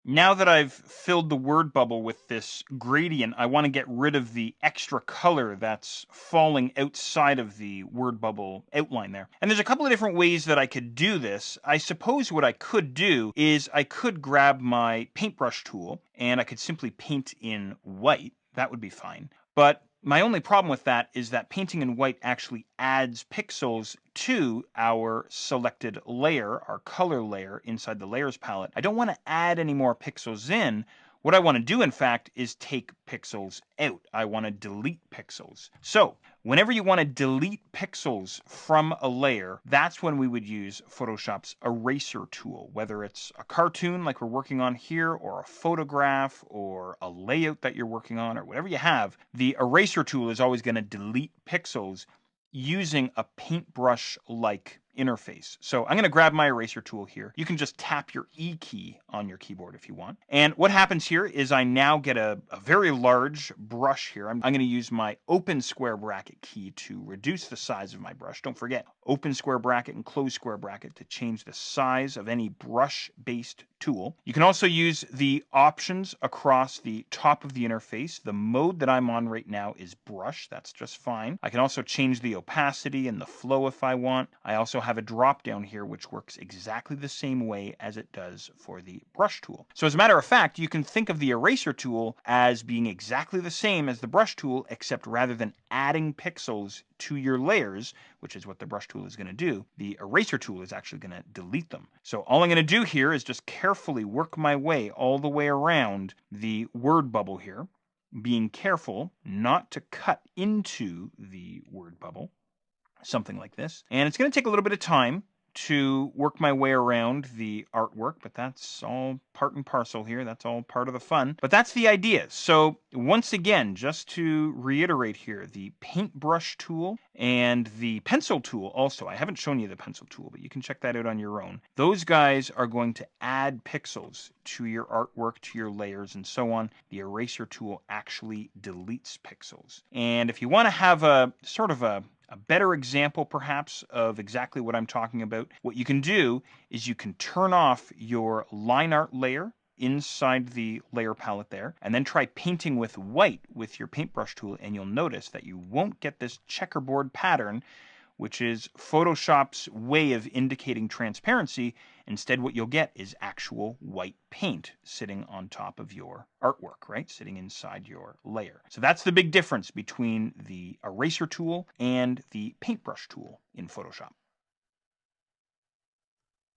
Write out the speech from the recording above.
Now that I've filled the word bubble with this gradient, I want to get rid of the extra color that's falling outside of the word bubble outline there. And there's a couple of different ways that I could do this. I suppose what I could do is I could grab my paintbrush tool and I could simply paint in white. That would be fine. But my only problem with that is that painting in white actually adds pixels to our selected layer, our color layer inside the layers palette. I don't want to add any more pixels in. What I want to do, in fact, is take pixels out. I want to delete pixels. So whenever you want to delete pixels from a layer, that's when we would use Photoshop's eraser tool, whether it's a cartoon like we're working on here, or a photograph, or a layout that you're working on, or whatever you have. The eraser tool is always going to delete pixels using a paintbrush-like interface. So I'm going to grab my eraser tool here. You can just tap your E key on your keyboard if you want. And what happens here is I now get a very large brush here. I'm going to use my open square bracket key to reduce the size of my brush. Don't forget, open square bracket and close square bracket to change the size of any brush-based tool. You can also use the options across the top of the interface. The mode that I'm on right now is brush. That's just fine. I can also change the opacity and the flow if I want. I also have a drop down here which works exactly the same way as it does for the brush tool. So as a matter of fact, you can think of the eraser tool as being exactly the same as the brush tool, except rather than adding pixels to your layers, which is what the brush tool is going to do, the eraser tool is actually going to delete them. So all I'm going to do here is just carefully work my way all the way around the word bubble here, being careful not to cut into the word bubble. Something like this. And it's going to take a little bit of time to work my way around the artwork, but that's all part and parcel here. That's all part of the fun. But that's the idea. So once again, just to reiterate here, the paintbrush tool and the pencil tool also, I haven't shown you the pencil tool, but you can check that out on your own. Those guys are going to add pixels to your artwork, to your layers, and so on. The eraser tool actually deletes pixels. And if you want to have a sort of a better example, perhaps, of exactly what I'm talking about, what you can do is you can turn off your line art layer inside the layer palette there, and then try painting with white with your paintbrush tool, and you'll notice that you won't get this checkerboard pattern, which is Photoshop's way of indicating transparency. Instead, what you'll get is actual white paint sitting on top of your artwork, right? Sitting inside your layer. So that's the big difference between the eraser tool and the paintbrush tool in Photoshop.